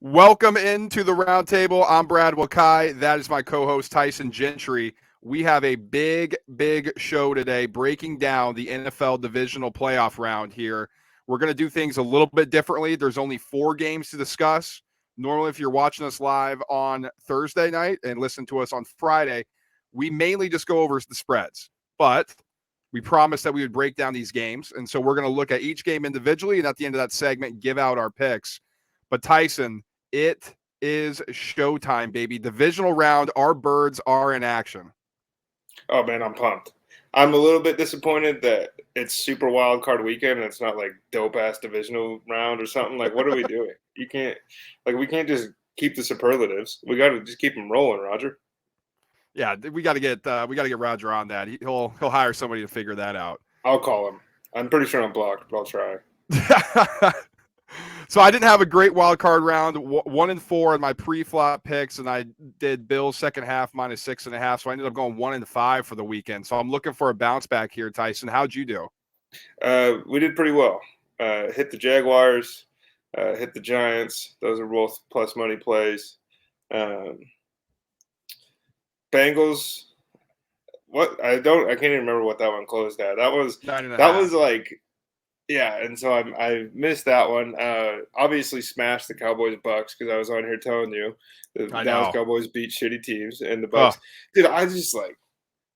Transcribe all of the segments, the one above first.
Welcome into the roundtable. I'm Brad Wakai. That is my co-host Tyson Gentry. We have a big show today, breaking down the NFL Divisional Playoff round here. We're going to do things a little bit differently. There's only 4 games to discuss. Normally, if you're watching us live on Thursday night and listen to us on Friday, we mainly just go over the spreads. But we promised that we would break down these games, and so we're going to look at each game individually, and at the end of that segment, give out our picks. But Tyson, it is showtime, baby. Divisional round. Our birds are in action. Oh man, I'm pumped. I'm a little bit disappointed that it's super wild card weekend and it's not like dope ass divisional round or something. Like, what are we doing? We can't just keep the superlatives. We got to just keep them rolling, Roger. Yeah, we got to get Roger on that. He'll hire somebody to figure that out. I'll call him. I'm pretty sure I'm blocked, but I'll try. So I didn't have a great wild card round. 1-4 in my pre-flop picks, and I did Bills second half -6.5. So I ended up going 1-5 for the weekend. So I'm looking for a bounce back here, Tyson. How'd you do? We did pretty well. Hit the Jaguars, hit the Giants. Those are both plus money plays. Bengals. I can't even remember what that one closed at. That was 9.5. like. Yeah, and so I missed that one. Obviously smashed the Cowboys Bucks because I was on here telling you the Dallas Cowboys beat shitty teams and the Bucks. Dude, I just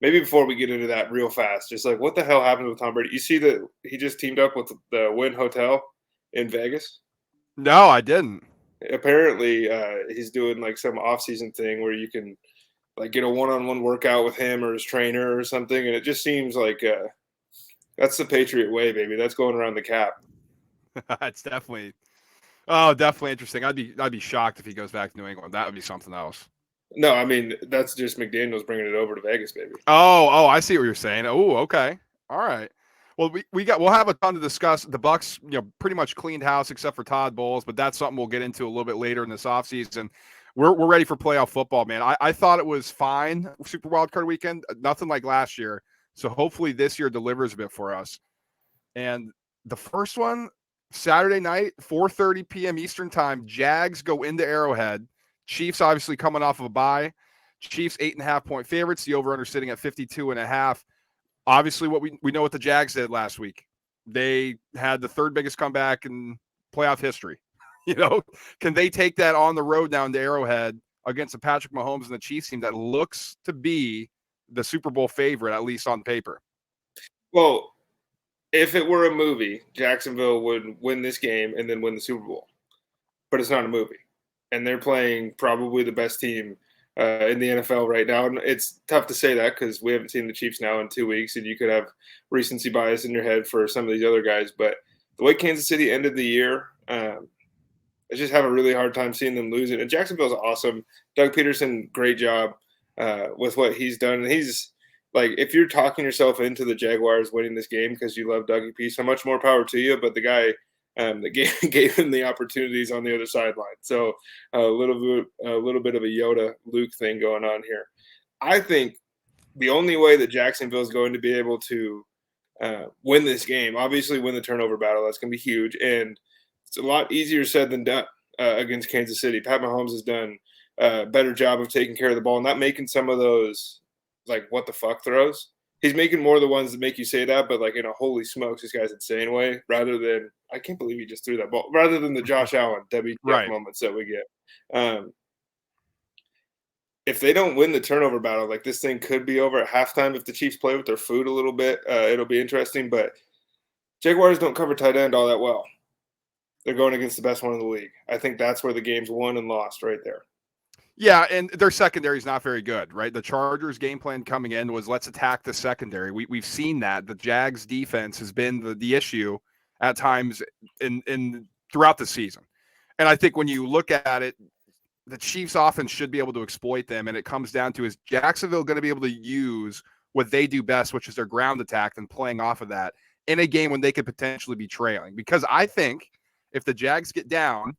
maybe before we get into that real fast, just what the hell happened with Tom Brady? You see that he just teamed up with the Wynn Hotel in Vegas? No, I didn't. Apparently, he's doing some off-season thing where you can get a one-on-one workout with him or his trainer or something, and it just seems like that's the Patriot way, baby. That's going around the cap. It's definitely interesting. I'd be shocked if he goes back to New England. That would be something else. No, I mean that's just McDaniels bringing it over to Vegas, baby. Oh, I see what you're saying. Oh, okay, all right. Well, we'll have a ton to discuss. The Bucks, pretty much cleaned house except for Todd Bowles, but that's something we'll get into a little bit later in this offseason. We're ready for playoff football, man. I thought it was fine Super Wildcard weekend, nothing like last year. So hopefully this year delivers a bit for us. And the first one, Saturday night, 4:30 p.m. Eastern time, Jags go into Arrowhead. Chiefs obviously coming off of a bye. Chiefs 8.5-point favorites. The over/under sitting at 52.5. Obviously, what we know what the Jags did last week. They had the third biggest comeback in playoff history. Can they take that on the road down to Arrowhead against the Patrick Mahomes and the Chiefs team that looks to be the Super Bowl favorite, at least on paper? Well, if it were a movie, Jacksonville would win this game and then win the Super Bowl. But it's not a movie. And they're playing probably the best team in the NFL right now. And it's tough to say that because we haven't seen the Chiefs now in 2 weeks, and you could have recency bias in your head for some of these other guys. But the way Kansas City ended the year, I just have a really hard time seeing them lose it. And Jacksonville's awesome. Doug Peterson, great job with what he's done. And he's if you're talking yourself into the Jaguars winning this game because you love Dougie P, so much more power to you. But the guy that gave him the opportunities on the other sideline. So a little bit of a Yoda Luke thing going on here. I think the only way that Jacksonville is going to be able to win this game, obviously win the turnover battle, that's going to be huge. And it's a lot easier said than done against Kansas City. Pat Mahomes has done a better job of taking care of the ball, not making some of those what the fuck throws. He's making more of the ones that make you say that, but in a holy smokes, this guy's insane way, rather than I can't believe he just threw that ball, rather than the Josh Allen WTF moments that we get. If they don't win the turnover battle, this thing could be over at halftime. If the Chiefs play with their food a little bit, it'll be interesting. But Jaguars don't cover tight end all that well. They're going against the best one in the league. I think that's where the game's won and lost right there. Yeah, and their secondary is not very good, right? The Chargers' game plan coming in was let's attack the secondary. We've seen that. The Jags' defense has been the issue at times in throughout the season. And I think when you look at it, the Chiefs' offense should be able to exploit them, and it comes down to is Jacksonville going to be able to use what they do best, which is their ground attack, and playing off of that in a game when they could potentially be trailing. Because I think if the Jags get down,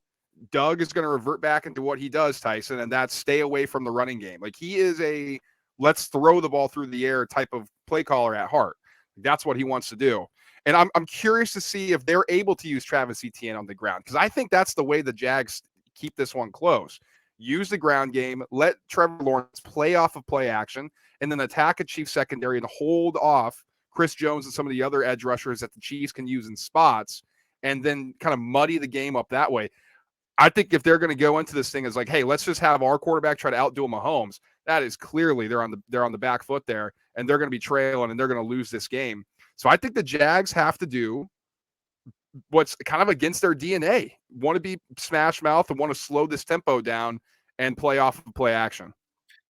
Doug is going to revert back into what he does, Tyson, and that's stay away from the running game. He is a let's throw the ball through the air type of play caller at heart. That's what he wants to do. And I'm curious to see if they're able to use Travis Etienne on the ground because I think that's the way the Jags keep this one close. Use the ground game, let Trevor Lawrence play off of play action, and then attack a Chiefs secondary and hold off Chris Jones and some of the other edge rushers that the Chiefs can use in spots, and then kind of muddy the game up that way. I think if they're going to go into this thing as like, hey, let's just have our quarterback try to outdo Mahomes, that is clearly they're on the back foot there, and they're going to be trailing and they're going to lose this game. So I think the Jags have to do what's kind of against their DNA. Want to be smash mouth and want to slow this tempo down and play off of play action.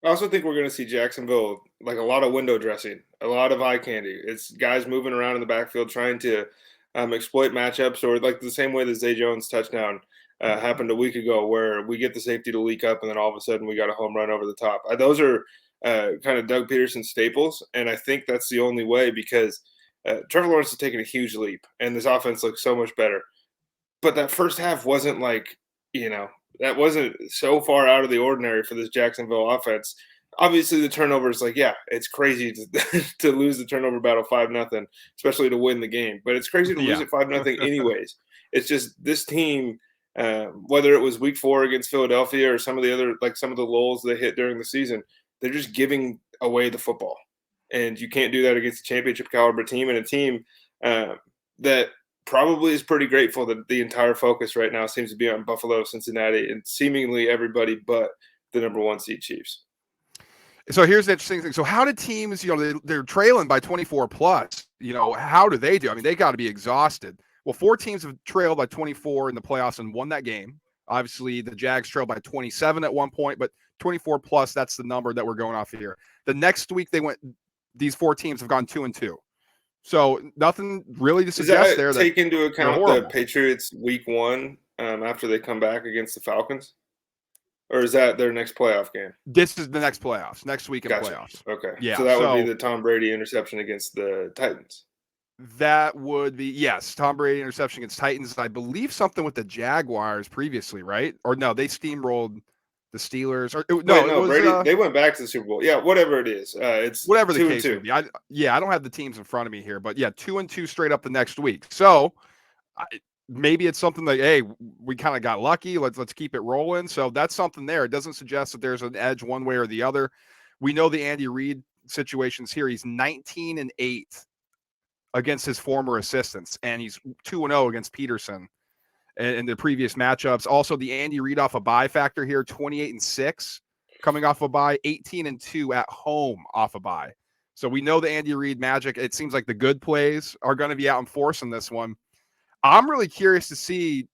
I also think we're going to see Jacksonville, like a lot of window dressing, a lot of eye candy. It's guys moving around in the backfield trying to exploit matchups, or like the same way the Zay Jones touchdown happened a week ago, where we get the safety to leak up and then all of a sudden we got a home run over the top. Those are kind of Doug Peterson staples, and I think that's the only way, because Trevor Lawrence has taken a huge leap, and this offense looks so much better. But that first half wasn't like, that wasn't so far out of the ordinary for this Jacksonville offense. Obviously, the turnovers, like, yeah, it's crazy to lose the turnover battle 5-0, especially to win the game. But it's crazy to lose it 5-0 anyways. It's just this team, whether it was week 4 against Philadelphia or some of the lulls they hit during the season, they're just giving away the football. And you can't do that against a championship caliber team, and a team that probably is pretty grateful that the entire focus right now seems to be on Buffalo, Cincinnati, and seemingly everybody but the number 1 seed Chiefs. So here's the interesting thing. So how did teams, they're trailing by 24 plus, how do they do? I mean, they got to be exhausted. Well, 4 teams have trailed by 24 in the playoffs and won that game. Obviously, the Jags trailed by 27 at one point, but 24 plus, that's the number that we're going off here. The next week these 4 teams have gone 2-2. So nothing really to suggest there. Take into account the Patriots week 1 after they come back against the Falcons? Or is that their next playoff game? This is the next playoffs, next week in playoffs. Okay. Yeah. So that would be the Tom Brady interception against the Titans. That would be, yes, Tom Brady interception against Titans. I believe something with the Jaguars previously, right? Or no, they steamrolled the Steelers. Brady. They went back to the Super Bowl. Yeah, whatever it is, it's whatever the case would be. I don't have the teams in front of me here, but yeah, 2-2 straight up the next week. So maybe it's something like, hey, we kind of got lucky. Let's keep it rolling. So that's something there. It doesn't suggest that there's an edge one way or the other. We know the Andy Reid situations here. He's 19-8 against his former assistants, and he's 2-0 against Peterson in the previous matchups. Also, the Andy Reid off a bye factor here, 28-6 coming off a bye, 18-2 at home off a bye. So we know the Andy Reid magic. It seems like the good plays are going to be out in force in this one. I'm really curious to see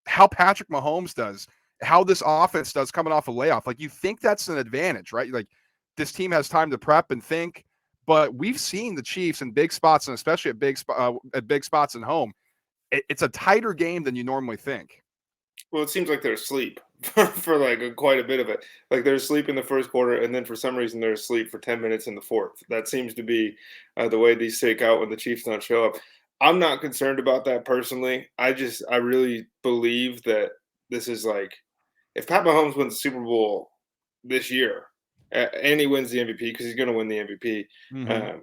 how Patrick Mahomes does, how this offense does coming off a layoff. Like, you think that's an advantage, right? Like, this team has time to prep and think, but we've seen the Chiefs in big spots, and especially at big spots at home. It's a tighter game than you normally think. Well, it seems like they're asleep for like quite a bit of it. Like, they're asleep in the first quarter, and then for some reason they're asleep for 10 minutes in the fourth. That seems to be the way these shake out when the Chiefs don't show up. I'm not concerned about that personally. I really believe that this is like, if Pat Mahomes wins the Super Bowl this year, and he wins the MVP, because he's going to win the MVP,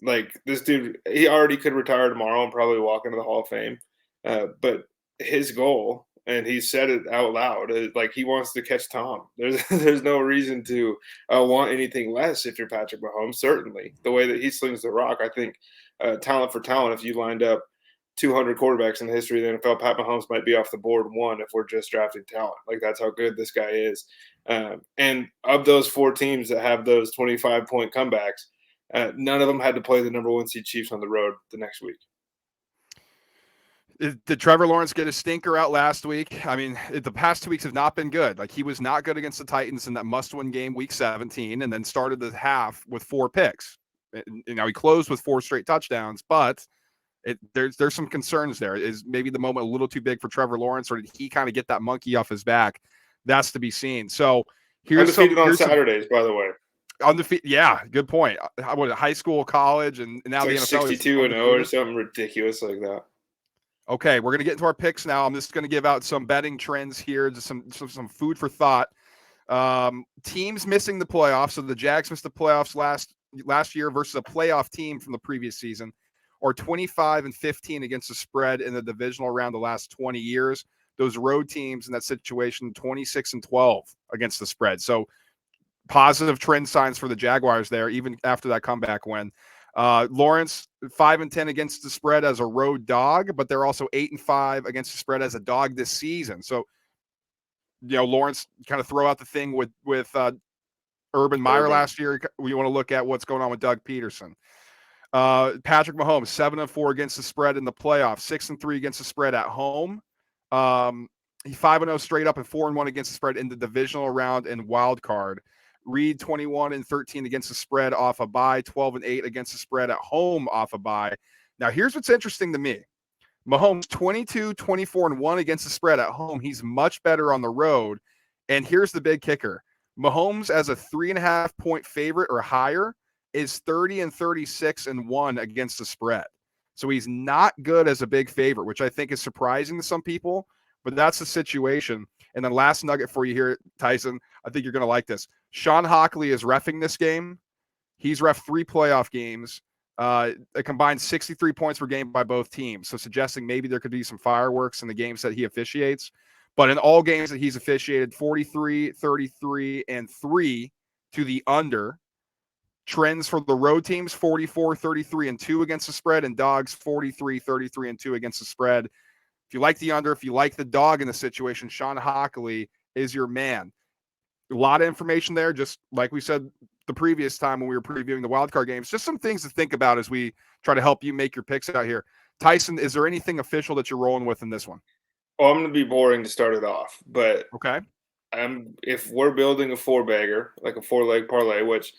like, this dude, he already could retire tomorrow and probably walk into the Hall of Fame. But his goal, and he said it out loud, like, he wants to catch Tom. There's no reason to want anything less if you're Patrick Mahomes. Certainly, the way that he slings the rock, I think talent for talent, if you lined up 200 quarterbacks in the history of the NFL, Pat Mahomes might be off the board 1 if we're just drafting talent. Like, that's how good this guy is. And of those 4 teams that have those 25-point comebacks, none of them had to play the number 1 seed Chiefs on the road the next week. Did Trevor Lawrence get a stinker out last week? I mean, the past 2 weeks have not been good. Like, he was not good against the Titans in that must-win game, week 17, and then started the half with 4 picks. Now he closed with 4 straight touchdowns, but there's some concerns there. Is maybe the moment a little too big for Trevor Lawrence, or did he kind of get that monkey off his back? That's to be seen. So here's on Saturdays, by the way. Undefeated, yeah, good point. What, high school, college, and now it's the like NFL 62-0 or something ridiculous like that. Okay, we're gonna get into our picks now. I'm just gonna give out some betting trends here, just some food for thought. Teams missing the playoffs. So the Jags missed the playoffs last year versus a playoff team from the previous season, or 25-15 against the spread in the divisional round the last 20 years. those road teams in that situation 26-12 against the spread. So positive trend signs for the Jaguars there, even after that comeback win. Lawrence 5-10 against the spread as a road dog, but they're also 8-5 against the spread as a dog this season. So, Lawrence kind of throw out the thing with Urban Meyer last year. We want to look at what's going on with Doug Peterson. Patrick Mahomes 7-4 against the spread in the playoffs, 6-3 against the spread at home. He 5-0 straight up and 4-1 against the spread in the divisional round and wild card. Reed 21-13 against the spread off a bye, 12-8 against the spread at home off a bye. Now, here's what's interesting to me. Mahomes 22-24-1 against the spread at home. He's much better on the road. And here's the big kicker. Mahomes as a 3.5-point favorite or higher is 30-36-1 against the spread. So he's not good as a big favorite, which I think is surprising to some people, but that's the situation. And then last nugget for you here, Tyson, I think you're going to like this. Sean Hockley is reffing this game. He's ref 3 playoff games, a combined 63 points per game by both teams. So suggesting maybe there could be some fireworks in the games that he officiates. But in all games that he's officiated, 43, 33, and 3 to the under. Trends for the road teams, 44, 33, and 2 against the spread, and dogs 43, 33, and 2 against the spread. If you like the under, if you like the dog in the situation, Sean Hockley is your man. A lot of information there, just like we said the previous time when we were previewing the wildcard games. Just some things to think about as we try to help you make your picks out here. Tyson, is there anything official that you're rolling with in this one? Well, I'm going to be boring to start it off, but okay. If we're building a 4-bagger, like a 4-leg parlay, which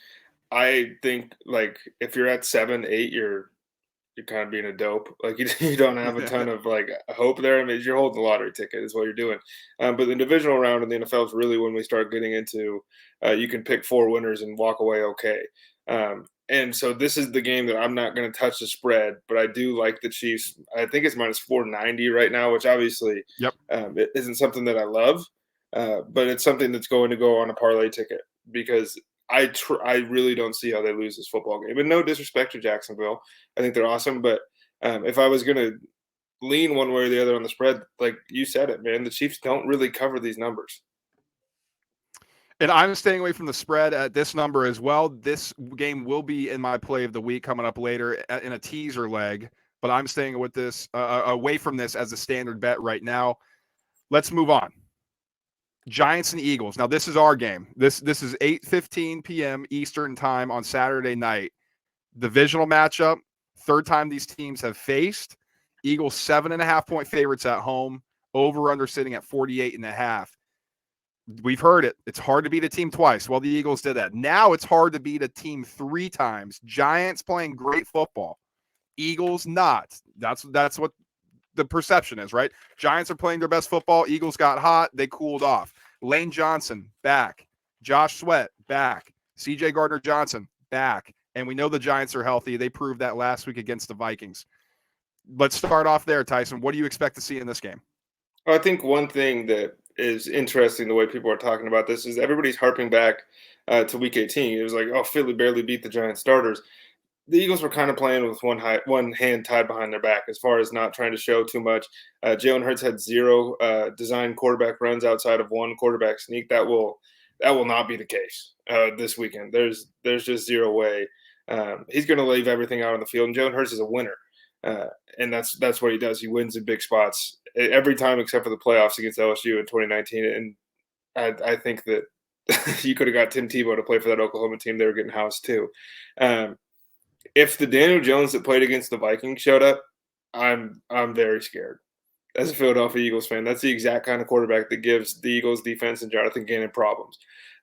I think, like, if you're at 7, 8, you're kind of being a dope. Like, you don't have a ton of like hope there. I mean, you're holding the lottery ticket is what you're doing. But the divisional round in the NFL is really when we start getting into you can pick 4 winners and walk away okay. And so this is the game that I'm not going to touch the spread, but I do like the Chiefs. I think it's minus 490 right now, which obviously it isn't something that I love, but it's something that's going to go on a parlay ticket because I really don't see how they lose this football game. And no disrespect to Jacksonville. I think they're awesome. But if I was going to lean one way or the other on the spread, like you said it, man, the Chiefs don't really cover these numbers. And I'm staying away from the spread at this number as well. This game will be in my play of the week coming up later in a teaser leg. But I'm staying with this away from this as a standard bet right now. Let's move on. Giants and Eagles. Now, this is our game. This is 8:15 p.m. Eastern time on Saturday night. Divisional matchup. Third time these teams have faced. Eagles 7.5-point favorites at home. Over/under sitting at 48.5. We've heard it. It's hard to beat a team twice. Well, the Eagles did that. Now it's hard to beat a team 3 times. Giants playing great football. Eagles not. That's what the perception is, right? Giants are playing their best football. Eagles got hot. They cooled off. Lane Johnson, back. Josh Sweat, back. CJ Gardner-Johnson, back. And we know the Giants are healthy. They proved that last week against the Vikings. Let's start off there, Tyson. What do you expect to see in this game? I think one thing that is interesting, the way people are talking about this, is everybody's harping back to Week 18. It was like, oh, Philly barely beat the Giants starters. The Eagles were kind of playing with one hand tied behind their back as far as not trying to show too much. Jalen Hurts had 0 designed quarterback runs outside of 1 quarterback sneak. That will not be the case this weekend. There's just 0 way. He's going to leave everything out on the field, and Jalen Hurts is a winner. And that's what he does. He wins in big spots every time except for the playoffs against LSU in 2019. And I think that you could have got Tim Tebow to play for that Oklahoma team. They were getting housed too. If the Daniel Jones that played against the Vikings showed up, I'm very scared. As a Philadelphia Eagles fan, that's the exact kind of quarterback that gives the Eagles defense and Jonathan Gannon problems.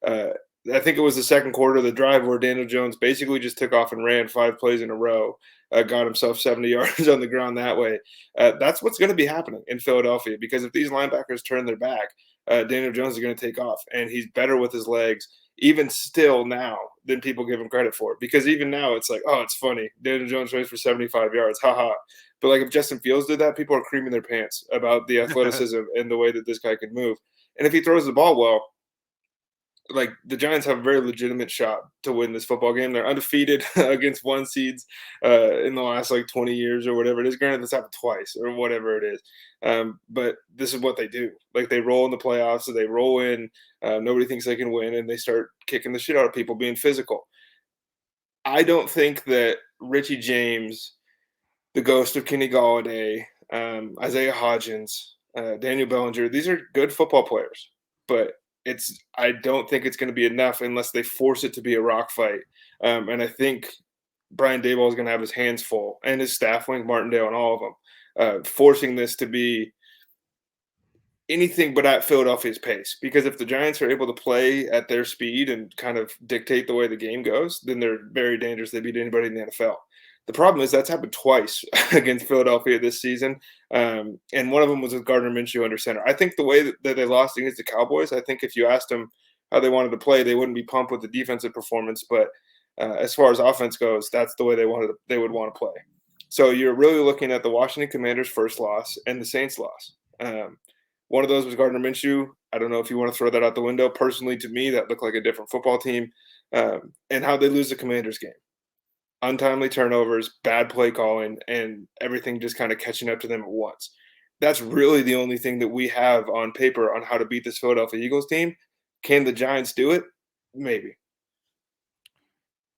I think it was the second quarter of the drive where Daniel Jones basically just took off and ran 5 plays in a row, got himself 70 yards on the ground that way. That's what's going to be happening in Philadelphia because if these linebackers turn their back, Daniel Jones is going to take off, and he's better with his legs even still now than people give him credit for. Because even now it's like, oh, it's funny. Daniel Jones runs for 75 yards. Ha. But like if Justin Fields did that, people are creaming their pants about the athleticism and the way that this guy can move. And if he throws the ball well, like the Giants have a very legitimate shot to win this football game. They're undefeated against one seeds in the last like 20 years or whatever it is. Granted, this happened twice or whatever it is, but this is what they do. Like they roll in the playoffs, so they roll in. Nobody thinks they can win, and they start kicking the shit out of people, being physical. I don't think that Richie James, the ghost of Kenny Galladay, Isaiah Hodgins, Daniel Bellinger, these are good football players, but I don't think it's going to be enough unless they force it to be a rock fight. And I think Brian Daboll is going to have his hands full, and his staff, Wink Martindale, and all of them, forcing this to be anything but at Philadelphia's pace. Because if the Giants are able to play at their speed and kind of dictate the way the game goes, then they're very dangerous. They beat anybody in the NFL. The problem is that's happened twice against Philadelphia this season, and one of them was with Gardner Minshew under center. I think the way that they lost against the Cowboys, I think if you asked them how they wanted to play, they wouldn't be pumped with the defensive performance. But as far as offense goes, that's the way they would want to play. So you're really looking at the Washington Commanders' first loss and the Saints' loss. One of those was Gardner Minshew. I don't know if you want to throw that out the window. Personally, to me, that looked like a different football team. And how they lose the Commanders game. Untimely turnovers, bad play calling, and everything just kind of catching up to them at once. That's really the only thing that we have on paper on how to beat this Philadelphia Eagles team. Can the Giants do it? Maybe.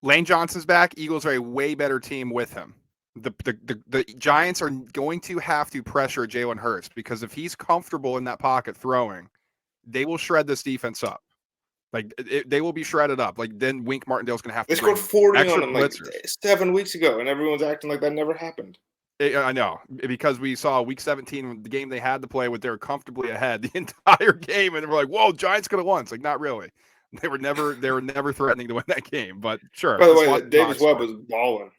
Lane Johnson's back. Eagles are a way better team with him. The Giants are going to have to pressure Jalen Hurts because if he's comfortable in that pocket throwing, they will shred this defense up. Like they will be shredded up. Like then Wink Martindale's going to have to. They scored 40 extra on them like blitzers. 7 weeks ago, and everyone's acting like that never happened. I know, because we saw Week 17, the game they had to play with, they were comfortably ahead the entire game, and we're like, "Whoa, Giants could have won." It's like not really. They were never threatening to win that game. But sure. By the way, Davis Webb was balling.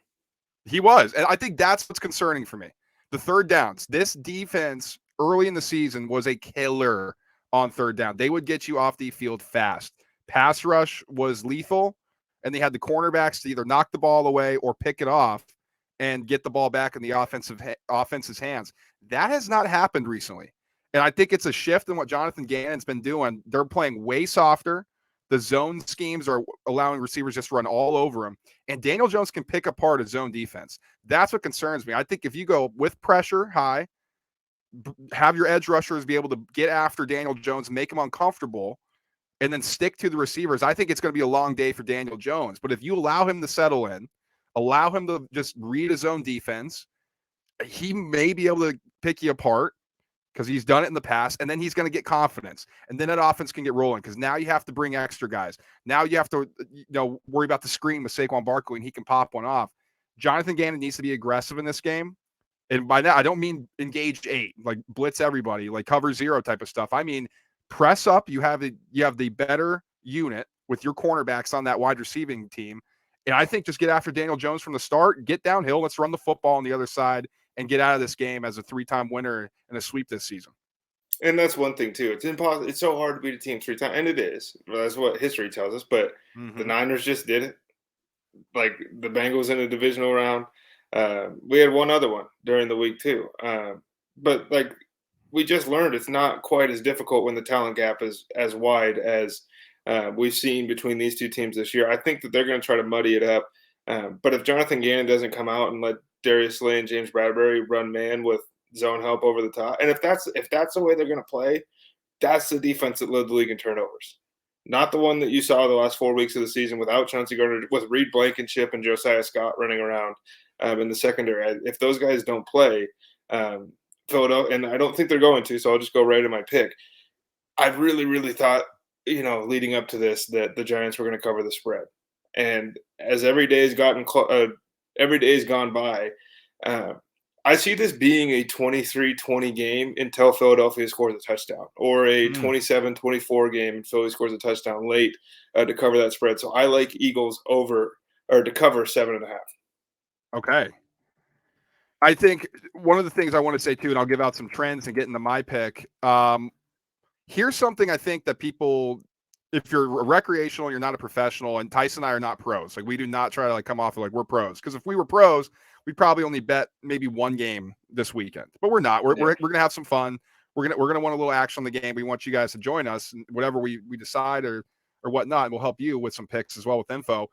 He was, and I think that's what's concerning for me. The third downs. This defense early in the season was a killer on third down. They would get you off the field fast. Pass rush was lethal, and they had the cornerbacks to either knock the ball away or pick it off and get the ball back in the offense's hands. That has not happened recently. And I think it's a shift in what Jonathan Gannon's been doing. They're playing way softer. The zone schemes are allowing receivers just to run all over him. And Daniel Jones can pick apart a zone defense. That's what concerns me. I think if you go with pressure high, have your edge rushers be able to get after Daniel Jones, make him uncomfortable, and then stick to the receivers, I think it's going to be a long day for Daniel Jones. But if you allow him to settle in, allow him to just read his own defense, he may be able to pick you apart because he's done it in the past, and then he's going to get confidence. And then that offense can get rolling because now you have to bring extra guys. Now you have to worry about the screen with Saquon Barkley, and he can pop one off. Jonathan Gannon needs to be aggressive in this game. And by that, I don't mean engage 8, like blitz everybody, like cover 0 type of stuff. I mean, press up. You have the better unit with your cornerbacks on that wide receiving team. And I think just get after Daniel Jones from the start, get downhill. Let's run the football on the other side and get out of this game as a 3-time winner and a sweep this season. And that's one thing too. It's impossible. It's so hard to beat a team 3 times, and it is. That's what history tells us. But the Niners just did it. Like the Bengals in the divisional round. We had one other one during the week too. But like we just learned, it's not quite as difficult when the talent gap is as wide as we've seen between these two teams this year. I think that they're going to try to muddy it up. But if Jonathan Gannon doesn't come out and let Darius Slay and James Bradbury run man with zone help over the top, and if that's the way they're going to play, that's the defense that led the league in turnovers. Not the one that you saw the last 4 weeks of the season without Chauncey Gardner, with Reed Blankenship and Josiah Scott running around in the secondary. If those guys don't play, Philadelphia, and I don't think they're going to, so I'll just go right to my pick. I really, really thought, leading up to this, that the Giants were going to cover the spread. And as every day has gone by, I see this being a 23-20 game until Philadelphia scores a touchdown, or a 27-24 game and Philly scores a touchdown late to cover that spread. So I like Eagles to cover 7.5. Okay. I think one of the things I want to say too, and I'll give out some trends and get into my pick. Here's something I think that people, if you're recreational, you're not a professional, and Tyson and I are not pros. Like we do not try to come off of like we're pros. Because if we were pros, we'd probably only bet maybe one game this weekend. But we're not. We're gonna have some fun. We're gonna want a little action on the game. We want you guys to join us, whatever we decide, or or whatnot, and we'll help you with some picks as well with info.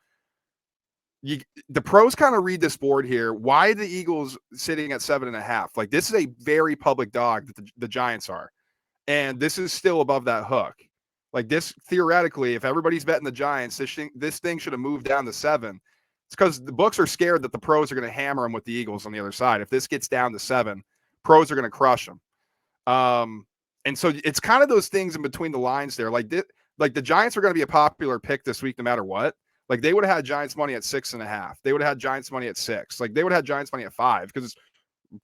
The pros kind of read this board here. Why the Eagles sitting at 7.5? Like, this is a very public dog that the Giants are, and this is still above that hook. Like, this theoretically, if everybody's betting the Giants, this thing should have moved down to 7. It's because the books are scared that the pros are going to hammer them with the Eagles on the other side. If this gets down to 7, pros are going to crush them. And so it's kind of those things in between the lines there. Like the Giants are going to be a popular pick this week no matter what. Like, they would have had Giants money at 6.5. They would have had Giants money at 6. Like, they would have had Giants money at 5 because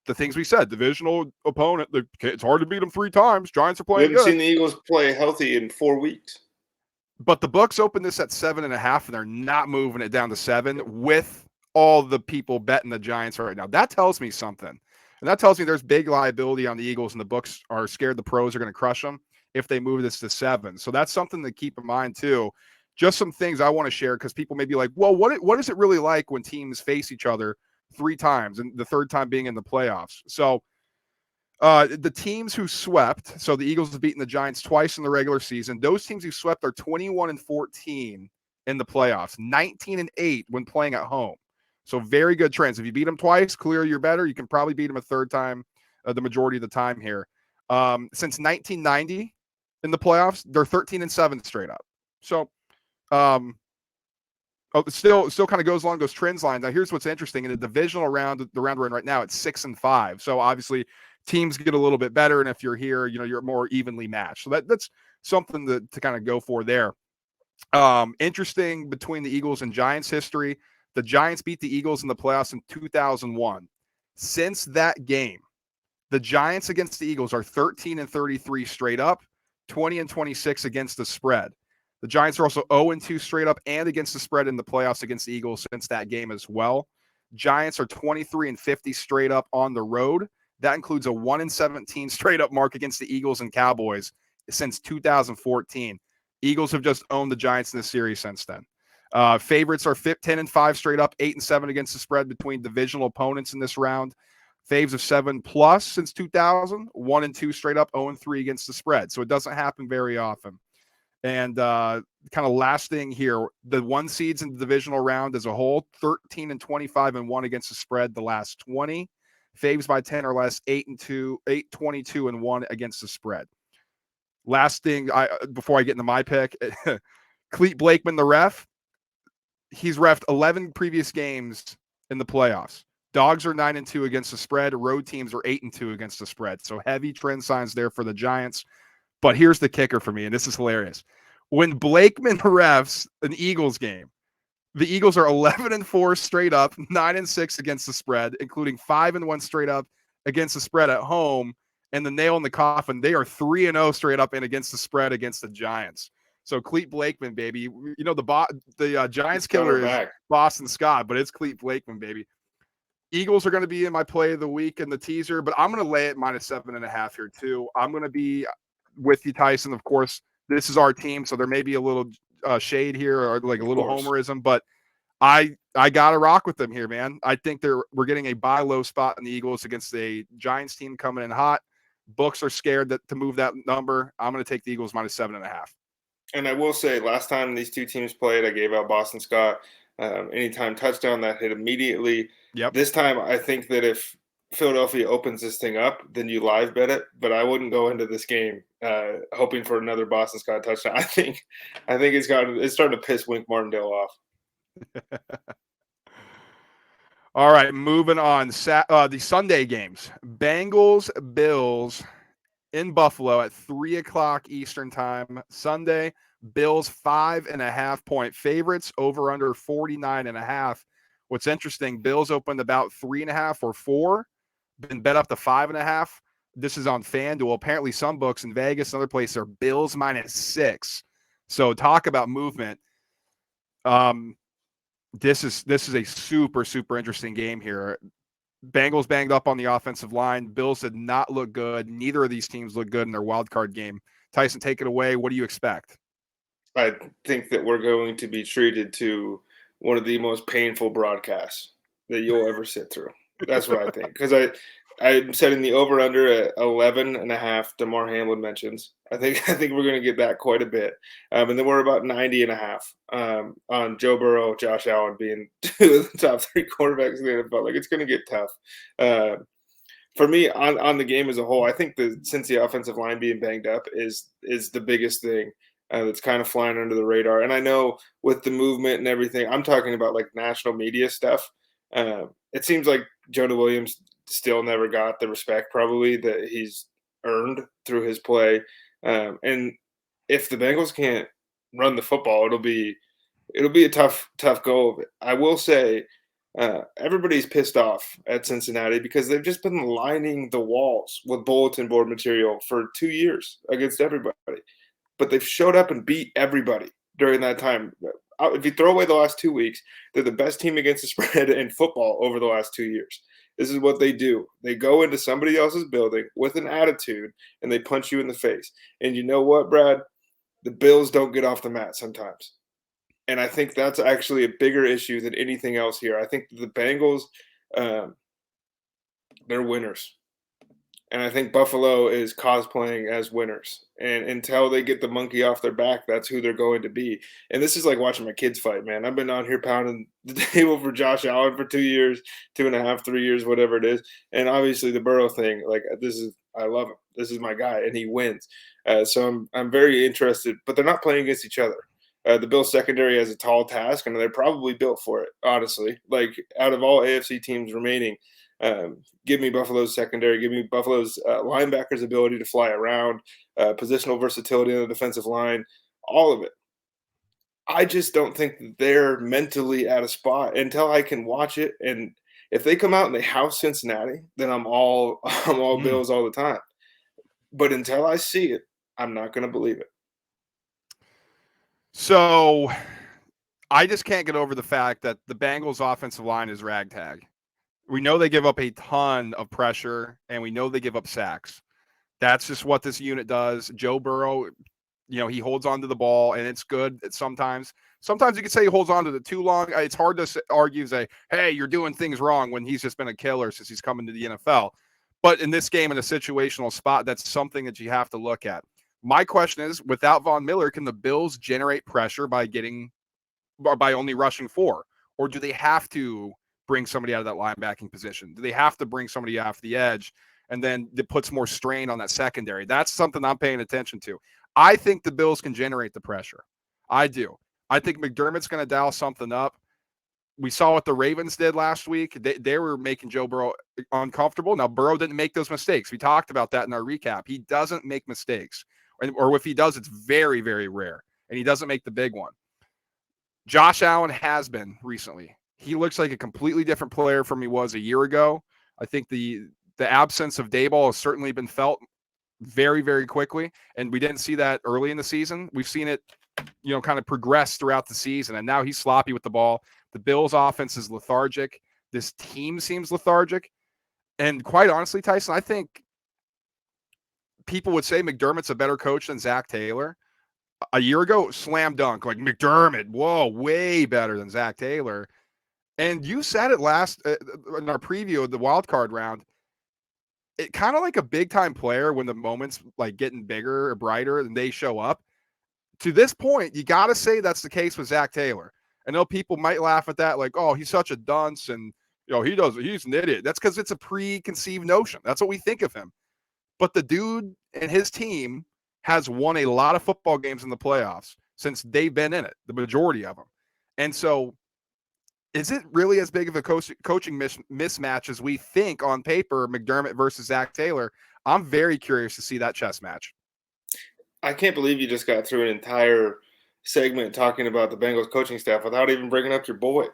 the things we said, divisional opponent, it's hard to beat them 3 times. Giants are We playing haven't good. seen the Eagles play healthy in 4 weeks. But the books open this at 7.5, and they're not moving it down to 7 with all the people betting the Giants right now. That tells me something. And that tells me there's big liability on the Eagles, and the books are scared the pros are going to crush them if they move this to 7. So that's something to keep in mind too. Just some things I want to share because people may be like, well, what is it really like when teams face each other 3 times and the third time being in the playoffs? So the teams who swept, so the Eagles have beaten the Giants twice in the regular season. Those teams who swept are 21-14 in the playoffs, 19-8 when playing at home. So very good trends. If you beat them twice, clearly you're better. You can probably beat them a third time, the majority of the time here. Since 1990 in the playoffs, they're 13-7 straight up. So still kind of goes along those trends lines. Now, here's what's interesting. In the divisional round, the round we're in right now, it's 6-5. So obviously teams get a little bit better. And if you're here, you're more evenly matched. So that's something to kind of go for there. Interesting between the Eagles and Giants history. The Giants beat the Eagles in the playoffs in 2001. Since that game, the Giants against the Eagles are 13-33 straight up, 20-26 against the spread. The Giants are also 0-2 straight up and against the spread in the playoffs against the Eagles since that game as well. Giants are 23-50 straight up on the road. That includes a 1-17 straight up mark against the Eagles and Cowboys since 2014. Eagles have just owned the Giants in the series since then. Favorites are 10-5 straight up, 8-7 against the spread between divisional opponents in this round. Faves of 7+ since 2000, 1-2 straight up, 0-3 against the spread. So it doesn't happen very often. And kind of last thing here, the 1 seeds in the divisional round as a whole, 13-25-1 against the spread the last 20. Faves by 10 or less, 8-2, 8-22-1 against the spread. Last thing, before I get into my pick, Clete Blakeman, the ref, he's reffed 11 previous games in the playoffs. Dogs are 9-2 against the spread. Road teams are 8-2 against the spread. So heavy trend signs there for the Giants. But here's the kicker for me, and this is hilarious. When Blakeman refs an Eagles game, the Eagles are 11-4 straight up, 9-6 against the spread, including 5-1 straight up against the spread at home. And the nail in the coffin, they are 3-0 straight up and against the spread against the Giants. So Clete Blakeman, baby. The Giants killer is Boston Scott, but it's Clete Blakeman, baby. Eagles are going to be in my play of the week in the teaser, but I'm going to lay it -7.5 here too. I'm going to be with you, Tyson. Of course, this is our team, so there may be a little shade here or like a little homerism, but I got to rock with them here, man. I think we're getting a buy low spot in the Eagles against a Giants team coming in hot. Books are scared to move that number. I'm going to take the Eagles -7.5. And I will say, last time these two teams played, I gave out Boston Scott. Anytime touchdown, that hit immediately. Yep. This time, I think that if Philadelphia opens this thing up, then you live bet it. But I wouldn't go into this game hoping for another Boston Scott touchdown. I think it's starting to piss Wink Martindale off. All right, moving on. The Sunday games: Bengals, Bills in Buffalo at 3:00 Eastern time Sunday. Bills 5.5-point favorites, over under 49.5. What's interesting, Bills opened about 3.5 or 4, been bet up to 5.5. This is on FanDuel. Apparently, some books in Vegas and other places are Bills -6. So talk about movement. This is a super, super interesting game here. Bengals banged up on the offensive line. Bills did not look good. Neither of these teams look good in their wild card game. Tyson, take it away. What do you expect? I think that we're going to be treated to one of the most painful broadcasts that you'll ever sit through. That's what I think. Because I'm setting the over under at 11.5 DeMar Hamlin mentions. I think we're going to get that quite a bit. And then we're about 90.5 on Joe Burrow, Josh Allen being two of the top 3 quarterbacks in the NFL. Like, it's going to get tough. For me, on the game as a whole, I think since the offensive line being banged up is the biggest thing that's kind of flying under the radar. And I know with the movement and everything, I'm talking about like national media stuff. It seems like Jonah Williams still never got the respect probably that he's earned through his play. And if the Bengals can't run the football, it'll be a tough go of it. I will say everybody's pissed off at Cincinnati because they've just been lining the walls with bulletin board material for 2 years against everybody. But they've showed up and beat everybody during that time. If you throw away the last 2 weeks, they're the best team against the spread in football over the last 2 years. This is what they do. They go into somebody else's building with an attitude, and they punch you in the face. And you know what, Brad? The Bills don't get off the mat sometimes. And I think that's actually a bigger issue than anything else here. I think the Bengals, they're winners. And I think Buffalo is cosplaying as winners. And until they get the monkey off their back, that's who they're going to be. And this is like watching my kids fight, man. I've been out here pounding the table for Josh Allen for 2 years, 2.5, 3 years, whatever it is. And obviously the Burrow thing, like I love him. This is my guy, and he wins. So I'm very interested. But they're not playing against each other. The Bills secondary has a tall task, and they're probably built for it, honestly. Like, out of all AFC teams remaining, give me Buffalo's secondary, give me Buffalo's linebackers' ability to fly around, positional versatility on the defensive line, all of it. I just don't think they're mentally at a spot until I can watch it. And if they come out and they house Cincinnati, then I'm all Bills all the time. But until I see it, I'm not going to believe it. So I just can't get over the fact that the Bengals offensive line is ragtag. We know they give up a ton of pressure, and we know they give up sacks. That's just what this unit does. Joe Burrow, he holds on to the ball, and it's good sometimes. Sometimes you could say he holds on to it too long. It's hard to argue, say, hey, you're doing things wrong when he's just been a killer since he's come into the NFL. But in this game, in a situational spot, that's something that you have to look at. My question is, without Von Miller, can the Bills generate pressure by only rushing 4? Or do they have to bring somebody out of that linebacking position? Do they have to bring somebody off the edge? And then it puts more strain on that secondary. That's something I'm paying attention to. I think the Bills can generate the pressure. I do. I think McDermott's going to dial something up. We saw what the Ravens did last week. They were making Joe Burrow uncomfortable. Now, Burrow didn't make those mistakes. We talked about that in our recap. He doesn't make mistakes. Or if he does, it's very, very rare. And he doesn't make the big one. Josh Allen has been recently. He looks like a completely different player from he was a year ago. I think the absence of Daboll has certainly been felt very, very quickly. And we didn't see that early in the season. We've seen it, kind of progress throughout the season. And now he's sloppy with the ball. The Bills' offense is lethargic. This team seems lethargic. And quite honestly, Tyson, I think people would say McDermott's a better coach than Zach Taylor. A year ago, slam dunk, like McDermott, whoa, way better than Zach Taylor. And you said it last in our preview of the wild card round. It kind of like a big time player when the moment's like getting bigger or brighter and they show up. To this point, you got to say that's the case with Zach Taylor. I know people might laugh at that, like, oh, he's such a dunce and he's an idiot. That's because it's a preconceived notion. That's what we think of him. But the dude and his team has won a lot of football games in the playoffs since they've been in it, the majority of them. And so is it really as big of a coaching mismatch as we think on paper, McDermott versus Zach Taylor? I'm very curious to see that chess match. I can't believe you just got through an entire segment talking about the Bengals coaching staff without even bringing up your boy.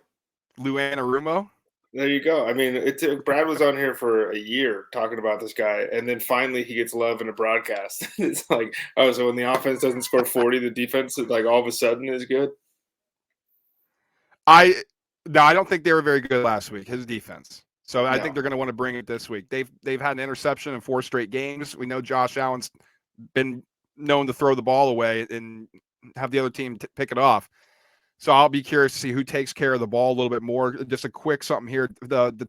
Lou Anarumo? There you go. I mean, Brad was on here for a year talking about this guy, and then finally he gets love in a broadcast. It's like, oh, so when the offense doesn't score 40, the defense like all of a sudden is good? No, I don't think they were very good last week, his defense. So I think they're going to want to bring it this week. They've had an interception in 4 straight games. We know Josh Allen's been known to throw the ball away and have the other team pick it off. So I'll be curious to see who takes care of the ball a little bit more. Just a quick something here. The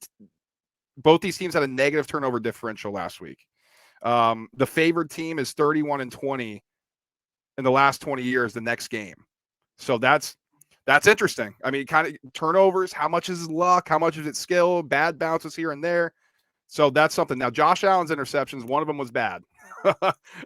Both these teams had a negative turnover differential last week. The favored team is 31-20 in the last 20 years, the next game. So that's interesting. I mean, kind of turnovers, how much is luck? How much is it skill? Bad bounces here and there. So that's something. Now, Josh Allen's interceptions, one of them was bad.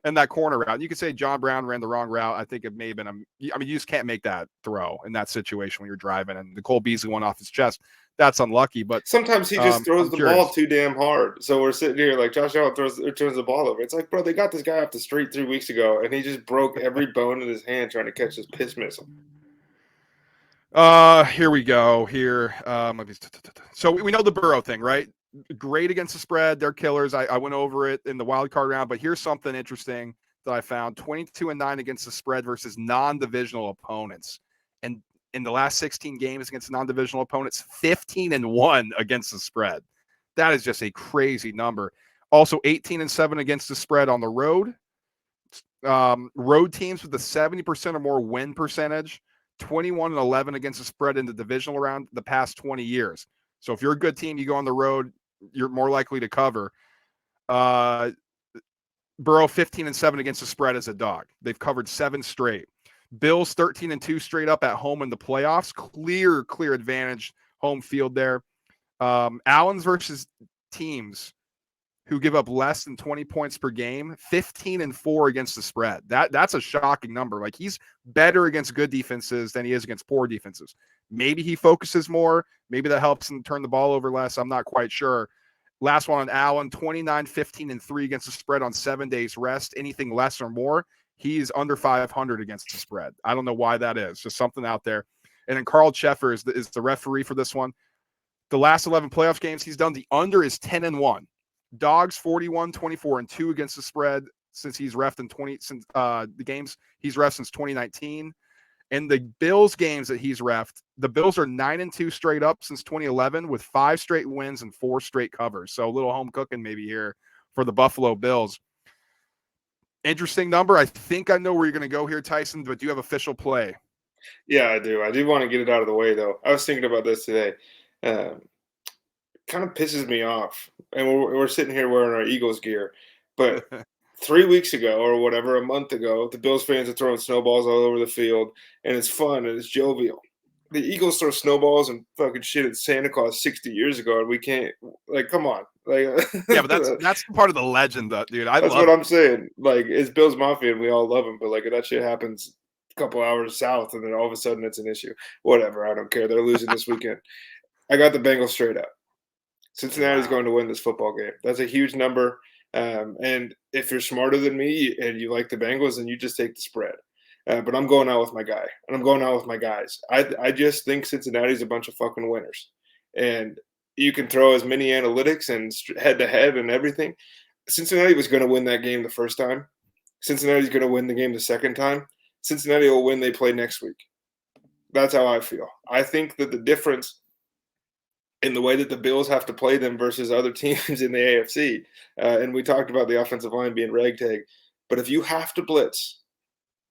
And that corner route. You could say John Brown ran the wrong route. I think it may have been I mean, you just can't make that throw in that situation when you're driving. And Nicole Beasley went off his chest. That's unlucky. But sometimes he just throws I'm the curious. ball too damn hard. So we're sitting here like Josh Allen turns the ball over. It's like, bro, they got this guy off the street 3 weeks ago, and he just broke every bone in his hand trying to catch this piss missile. Here we go. Here, so we know the Burrow thing, right? Great against the spread. They're killers. I went over it in the wild card round, but here's something interesting that I found: 22-9 against the spread versus non-divisional opponents, and in the last 16 games against non-divisional opponents, 15-1 against the spread. That is just a crazy number. Also, 18-7 against the spread on the road. Road teams with a 70% or more win percentage. 21-11 against the spread in the divisional round the past 20 years. So if you're a good team, you go on the road, you're more likely to cover. Burrow 15-7 against the spread as a dog. They've covered 7 straight. Bills 13-2 straight up at home in the playoffs. Clear advantage home field there. Allen's versus teams who give up less than 20 points per game, 15-4 against the spread. That's a shocking number. Like, he's better against good defenses than he is against poor defenses. Maybe he focuses more. Maybe that helps him turn the ball over less. I'm not quite sure. Last one on Allen, 29-15-3 against the spread on 7 days rest. Anything less or more, he's under 500 against the spread. I don't know why that is. Just something out there. And then Carl Sheffer is the referee for this one. The last 11 playoff games he's done, the under is 10-1. Dogs 41-24-2 against the spread since he's refed in the games he's refed since 2019. And the Bills games that he's refed, the Bills are 9-2 straight up since 2011 with 5 straight wins and 4 straight covers. So a little home cooking maybe here for the Buffalo Bills. Interesting number. I think I know where you're going to go here, Tyson, but do you have official play? Yeah, I do. I do want to get it out of the way, though. I was thinking about this today. Kind of pisses me off. And we're sitting here wearing our Eagles gear. But 3 weeks ago or whatever, a month ago, the Bills fans are throwing snowballs all over the field, and it's fun and it's jovial. The Eagles throw snowballs and fucking shit at Santa Claus 60 years ago, and we can't, like, come on. Like, yeah, but that's part of the legend, dude. That's what I'm saying. Like, it's Bills Mafia, and we all love him, but, like, that shit happens a couple hours south, and then all of a sudden it's an issue. Whatever, I don't care. They're losing this weekend. I got the Bengals straight up. Cincinnati's going to win this football game. That's a huge number. And if you're smarter than me and you like the Bengals, then you just take the spread. But I'm going out with my guy, and I'm going out with my guys. I just think Cincinnati's a bunch of fucking winners. And you can throw as many analytics and head-to-head and everything. Cincinnati was going to win that game the first time. Cincinnati's going to win the game the second time. Cincinnati will win they play next week. That's how I feel. I think that the difference in the way that the Bills have to play them versus other teams in the AFC, and we talked about the offensive line being ragtag, but if you have to blitz,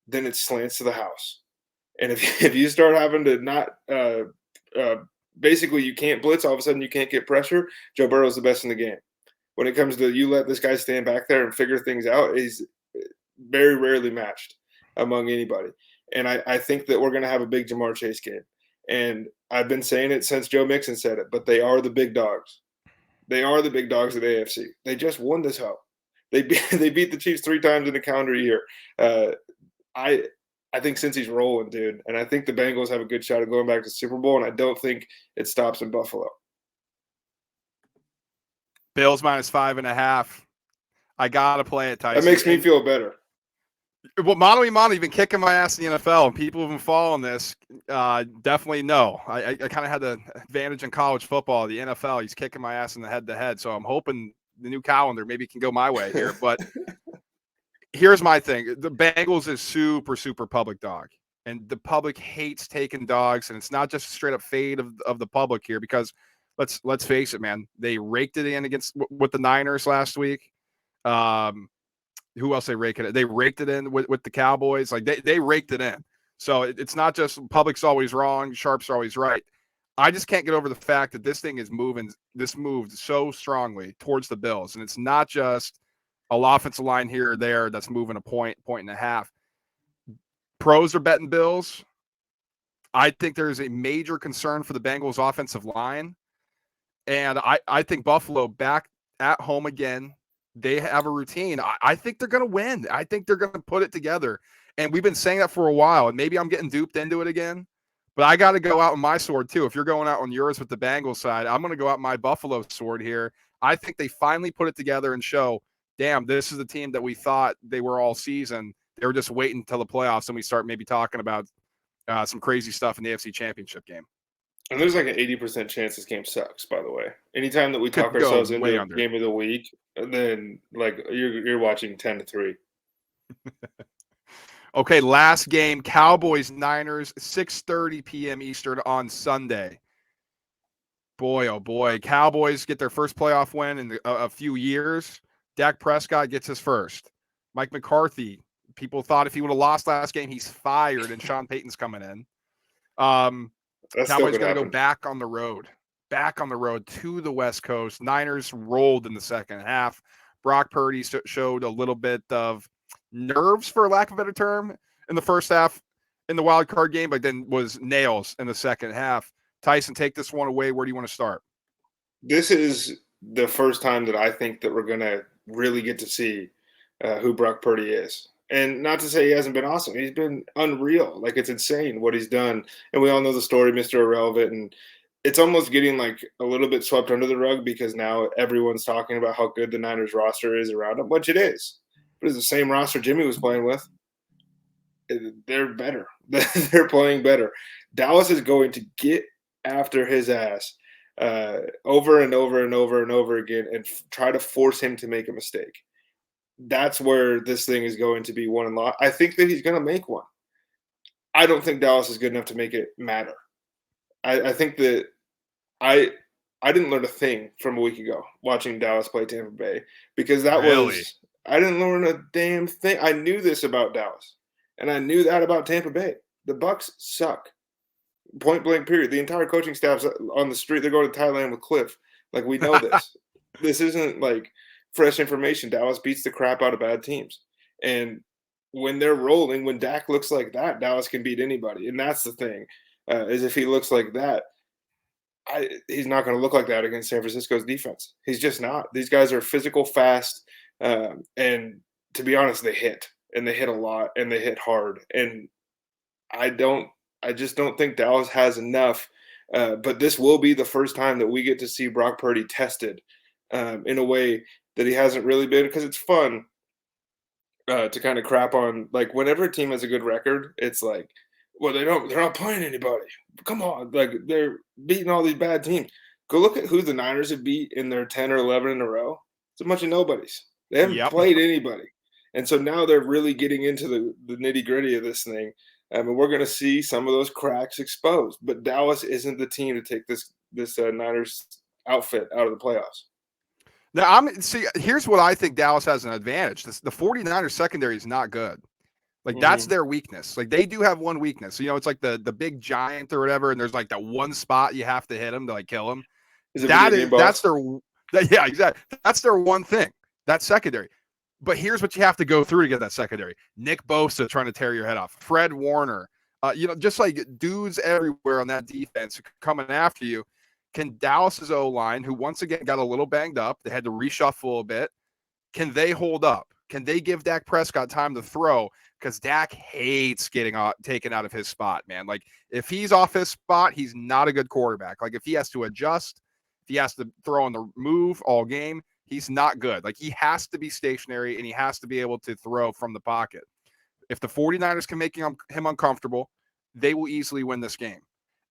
then it slants to the house. And if you start having to not basically you can't blitz, all of a sudden you can't get pressure, Joe Burrow's the best in the game. When it comes to you let this guy stand back there and figure things out, he's very rarely matched among anybody. And I think that we're going to have a big Jamar Chase game. And I've been saying it since Joe Mixon said it, but they are the big dogs. They are the big dogs of the AFC. They just won this hoe. They beat the Chiefs 3 times in a calendar year. I think Cincy's rolling, dude. And I think the Bengals have a good shot of going back to the Super Bowl, and I don't think it stops in Buffalo. Bills -5.5. I got to play it, Tyson. That makes me feel better. Well, Mono been kicking my ass in the NFL, and people who've been following this definitely know. I kind of had the advantage in college football. The NFL, he's kicking my ass in the head-to-head, so I'm hoping the new calendar maybe can go my way here. But here's my thing. The Bengals is super, super public dog, and the public hates taking dogs, and it's not just a straight-up fade of the public here because let's face it, man. They raked it in with the Niners last week. Who else they raked it? They raked it in with the Cowboys. Like they raked it in. So it's not just public's always wrong, sharps are always right. I just can't get over the fact that this thing is moving. This moved so strongly towards the Bills, and it's not just a offensive line here or there that's moving a point and a half. Pros are betting Bills. I think there's a major concern for the Bengals offensive line. And I think Buffalo back at home again. They have a routine. I think they're going to win. I think they're going to put it together. And we've been saying that for a while. And maybe I'm getting duped into it again. But I got to go out on my sword, too. If you're going out on yours with the Bengals side, I'm going to go out my Buffalo sword here. I think they finally put it together and show, damn, this is the team that we thought they were all season. They were just waiting until the playoffs and we start maybe talking about some crazy stuff in the AFC Championship game. And there's like an 80% chance this game sucks, by the way. Anytime that we talk Could go ourselves way into under. game of the week, then like you're watching 10-3. Okay, last game, Cowboys-Niners, 6:30 p.m. Eastern on Sunday. Boy, oh boy. Cowboys get their first playoff win in a few years. Dak Prescott gets his first. Mike McCarthy, people thought if he would have lost last game, he's fired, and Sean Payton's coming in. Cowboys got to go back on the road to the West Coast. Niners rolled in the second half. Brock Purdy showed a little bit of nerves, for lack of a better term, in the first half in the wild card game, but then was nails in the second half. Tyson, take this one away. Where do you want to start? This is the first time that I think that we're going to really get to see who Brock Purdy is. And not to say he hasn't been awesome. He's been unreal. Like, it's insane what he's done. And we all know the story, Mr. Irrelevant. And it's almost getting like a little bit swept under the rug because now everyone's talking about how good the Niners roster is around him, which it is. But it's the same roster Jimmy was playing with. They're better. They're playing better. Dallas is going to get after his ass over and over and over and over again and try to force him to make a mistake. That's where this thing is going to be won and lost. I think that he's going to make one. I don't think Dallas is good enough to make it matter. I think that I didn't learn a thing from a week ago watching Dallas play Tampa Bay because that was – I didn't learn a damn thing. I knew this about Dallas, and I knew that about Tampa Bay. The Bucs suck. Point blank, period. The entire coaching staff's on the street. They're going to Thailand with Cliff. Like, we know this. This isn't like – fresh information. Dallas beats the crap out of bad teams. And when they're rolling, when Dak looks like that, Dallas can beat anybody. And that's the thing, is if he looks like that, he's not going to look like that against San Francisco's defense. He's just not. These guys are physical, fast, and to be honest, they hit. And they hit a lot, and they hit hard. And I just don't think Dallas has enough. But this will be the first time that we get to see Brock Purdy tested in a way that he hasn't really been, because it's fun to kind of crap on, like, whenever a team has a good record, it's like, well, they're not playing anybody. Come on, like, they're beating all these bad teams. Go look at who the Niners have beat in their 10 or 11 in a row. It's a bunch of nobodies. They haven't played anybody. And so now they're really getting into the nitty-gritty of this thing. And we're going to see some of those cracks exposed. But Dallas isn't the team to take this Niners outfit out of the playoffs. Now, here's what I think Dallas has an advantage. The 49ers secondary is not good. Like, that's their weakness. Like, they do have one weakness. You know, it's like the big giant or whatever, and there's like that one spot you have to hit him to, like, kill him. That's their one thing. That's secondary. But here's what you have to go through to get that secondary. Nick Bosa trying to tear your head off. Fred Warner. Just like dudes everywhere on that defense coming after you. Can Dallas's O-line, who once again got a little banged up, they had to reshuffle a bit, can they hold up? Can they give Dak Prescott time to throw? Because Dak hates getting taken out of his spot, man. Like, if he's off his spot, he's not a good quarterback. Like, if he has to adjust, if he has to throw on the move all game, he's not good. Like, he has to be stationary, and he has to be able to throw from the pocket. If the 49ers can make him uncomfortable, they will easily win this game.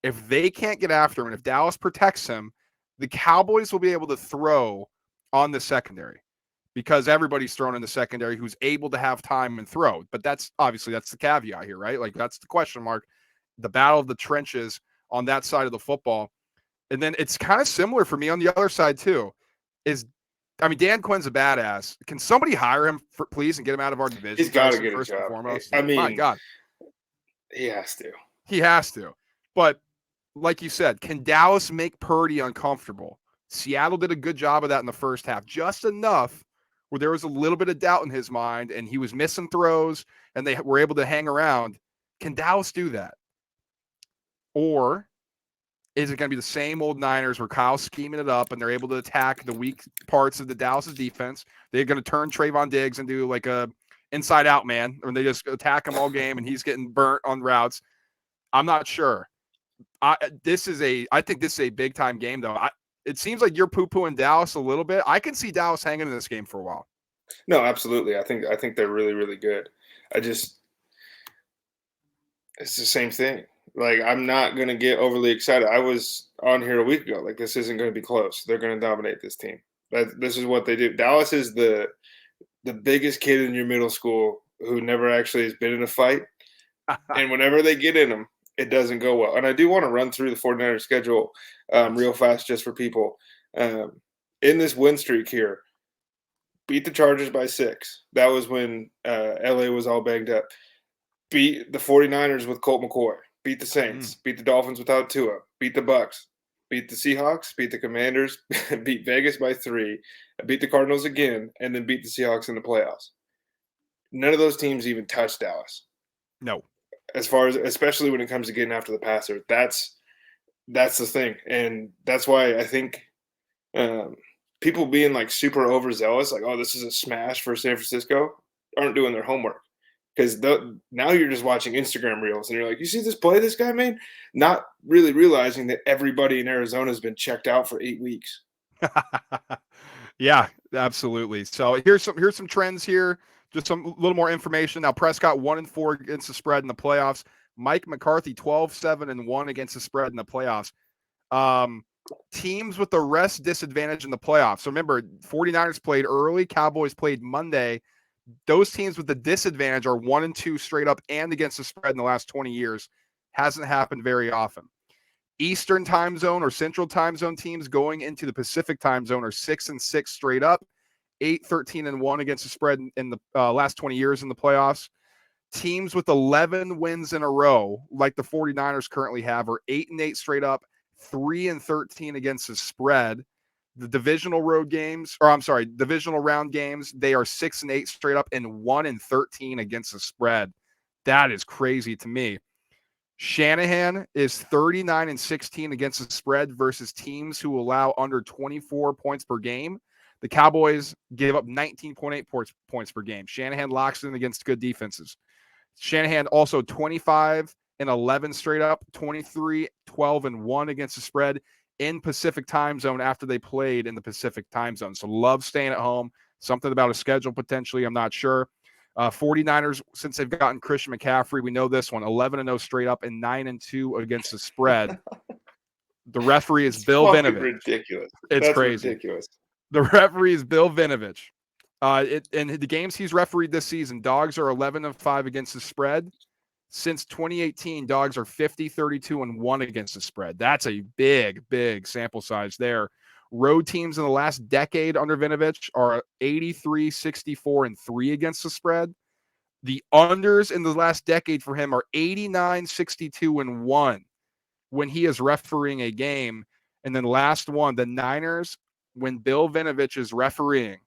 If they can't get after him, and if Dallas protects him, the Cowboys will be able to throw on the secondary because everybody's thrown in the secondary who's able to have time and throw. But that's the caveat here, right? Like, that's the question mark, the battle of the trenches on that side of the football. And then it's kind of similar for me on the other side too. Dan Quinn's a badass. Can somebody hire him, please, and get him out of our division? He's got to get first a job. And foremost. I mean, my God, he has to. He has to. But like you said, can Dallas make Purdy uncomfortable? Seattle did a good job of that in the first half, just enough where there was a little bit of doubt in his mind and he was missing throws and they were able to hang around. Can Dallas do that? Or is it going to be the same old Niners where Kyle's scheming it up and they're able to attack the weak parts of the Dallas's defense? They're going to turn Trayvon Diggs and do like a inside out man, or they just attack him all game and he's getting burnt on routes. I'm not sure. I think this is a big time game though. It seems like you're poo-pooing Dallas a little bit. I can see Dallas hanging in this game for a while. No, absolutely. I think they're really, really good. It's the same thing. Like, I'm not gonna get overly excited. I was on here a week ago. Like, this isn't gonna be close. They're gonna dominate this team. This is what they do. Dallas is the biggest kid in your middle school who never actually has been in a fight, and whenever they get in them, it doesn't go well. And I do want to run through the 49ers schedule real fast just for people. In this win streak here, beat the Chargers by 6. That was when LA was all banged up. Beat the 49ers with Colt McCoy. Beat the Saints. Beat the Dolphins without Tua. Beat the Bucks. Beat the Seahawks. Beat the Commanders. Beat Vegas by 3. Beat the Cardinals again, and then beat the Seahawks in the playoffs. None of those teams even touched Dallas. No. As far as, especially when it comes to getting after the passer, that's the thing, and that's why I think people being like super overzealous, like, oh, this is a smash for San Francisco, aren't doing their homework, because now you're just watching Instagram reels and you're like, you see this play this guy made, not really realizing that everybody in Arizona has been checked out for 8 weeks. Yeah, absolutely. So here's some trends here. Just some little more information. Now, Prescott 1-4 against the spread in the playoffs. Mike McCarthy 12-7-1 against the spread in the playoffs. Teams with the rest disadvantage in the playoffs. So remember, 49ers played early, Cowboys played Monday. Those teams with the disadvantage are 1-2 straight up and against the spread in the last 20 years. Hasn't happened very often. Eastern time zone or Central time zone teams going into the Pacific time zone are 6-6 straight up. 8-13-1 against the spread in the last 20 years in the playoffs. Teams with 11 wins in a row, like the 49ers currently have, are 8-8 straight up, 3-13 against the spread. The divisional round games, they are 6-8 straight up and 1-13 against the spread. That is crazy to me. Shanahan is 39-16 against the spread versus teams who allow under 24 points per game. The Cowboys gave up 19.8 points per game. Shanahan locks in against good defenses. Shanahan also 25-11 straight up, 23-12-1 against the spread in Pacific time zone after they played in the Pacific time zone. So love staying at home. Something about a schedule potentially, I'm not sure. 49ers, since they've gotten Christian McCaffrey, we know this one, 11-0 straight up and 9-2 against the spread. The referee is Bill Vinovich. Ridiculous. That's crazy. Ridiculous. The referee is Bill Vinovich. In the games he's refereed this season, Dogs are 11-5 against the spread. Since 2018, Dogs are 50-32-1 against the spread. That's a big, big sample size there. Road teams in the last decade under Vinovich are 83-64-3 against the spread. The unders in the last decade for him are 89-62-1 when he is refereeing a game. And then last one, the Niners, when Bill Vinovich is refereeing,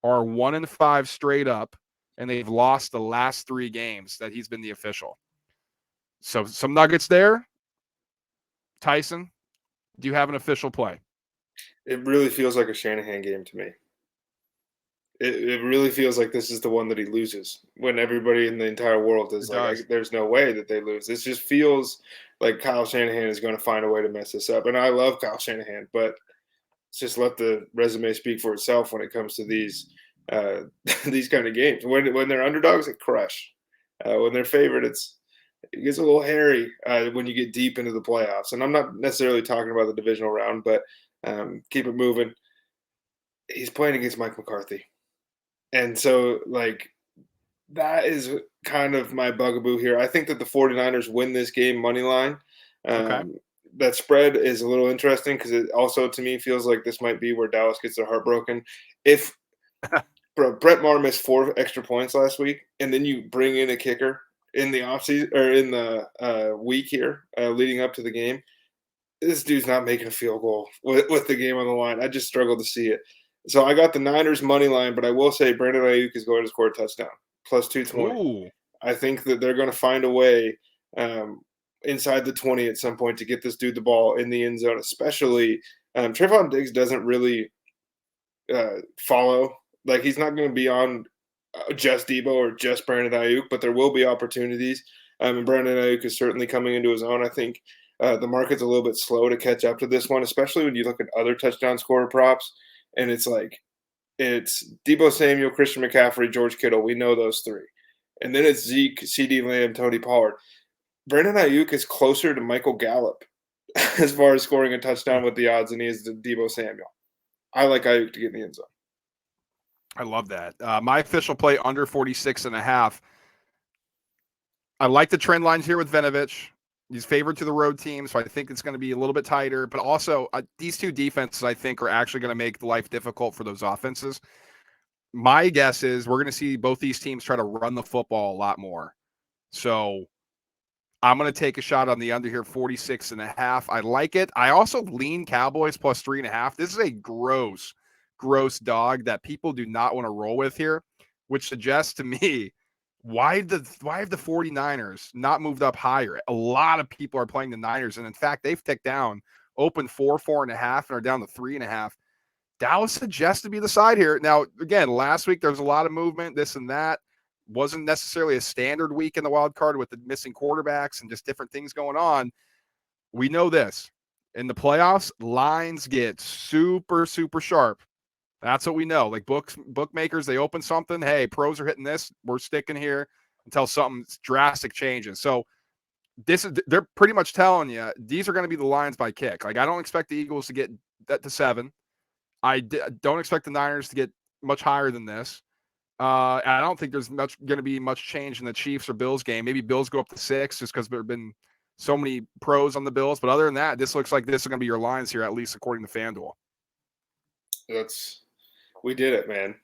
are 1-5 straight up, and they've lost the last 3 games that he's been the official. So some nuggets there. Tyson, do you have an official play? It really feels like a Shanahan game to me. It really feels like this is the one that he loses when everybody in the entire world is like, there's no way that they lose. This just feels like Kyle Shanahan is going to find a way to mess this up. And I love Kyle Shanahan, but just let the resume speak for itself when it comes to these these kind of games. When they're underdogs, they crush. When they're favored, it gets a little hairy when you get deep into the playoffs. And I'm not necessarily talking about the divisional round, but keep it moving. He's playing against Mike McCarthy. And so, like, that is kind of my bugaboo here. I think that the 49ers win this game money line. Okay. That spread is a little interesting because it also, to me, feels like this might be where Dallas gets their heart broken. If Brett Maher missed 4 extra points last week, and then you bring in a kicker in the offseason or in the week here leading up to the game, this dude's not making a field goal with the game on the line. I just struggle to see it. So I got the Niners money line, but I will say Brandon Ayuk is going to score a touchdown, plus 220. Ooh. I think that they're going to find a way inside the 20 at some point to get this dude the ball in the end zone, especially Trayvon Diggs doesn't really follow. Like, he's not going to be on just Debo or just Brandon Ayuk, but there will be opportunities. And Brandon Ayuk is certainly coming into his own. I think the market's a little bit slow to catch up to this one, especially when you look at other touchdown scorer props. And it's like, it's Debo Samuel, Christian McCaffrey, George Kittle. We know those three. And then it's Zeke, CD Lamb, Tony Pollard. Brandon Ayuk is closer to Michael Gallup as far as scoring a touchdown with the odds than he is to Debo Samuel. I like Ayuk to get in the end zone. I love that. My official play under 46.5. I like the trend lines here with Vinovich. He's favored to the road team, so I think it's going to be a little bit tighter. But also, these two defenses, I think, are actually going to make life difficult for those offenses. My guess is we're going to see both these teams try to run the football a lot more. So I'm going to take a shot on the under here, 46.5. I like it. I also lean Cowboys plus 3.5. This is a gross dog that people do not want to roll with here, which suggests to me, why have the 49ers not moved up higher? A lot of people are playing the Niners, and in fact, they've ticked down, open 4.5, and are down to 3.5. Dallas suggests to be the side here. Now, again, last week there was a lot of movement, this and that. Wasn't necessarily a standard week in the wild card with the missing quarterbacks and just different things going on. We know this. In the playoffs, lines get super, super sharp. That's what we know. Like bookmakers, they open something. Hey, pros are hitting this. We're sticking here until something drastic changes. So they're pretty much telling you these are going to be the lines by kick. Like, I don't expect the Eagles to get that to 7. I don't expect the Niners to get much higher than this. And I don't think there's going to be much change in the Chiefs or Bills game. Maybe Bills go up to 6 just because there have been so many pros on the Bills. But other than that, this looks like this is going to be your lines here, at least according to FanDuel. We did it, man.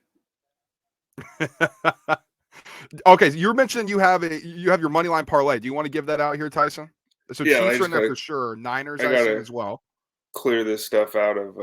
Okay, so you were mentioning you have your money line parlay. Do you want to give that out here, Tyson? So Yeah, Chiefs are in there for sure. Niners, I assume, as well. Clear this stuff out of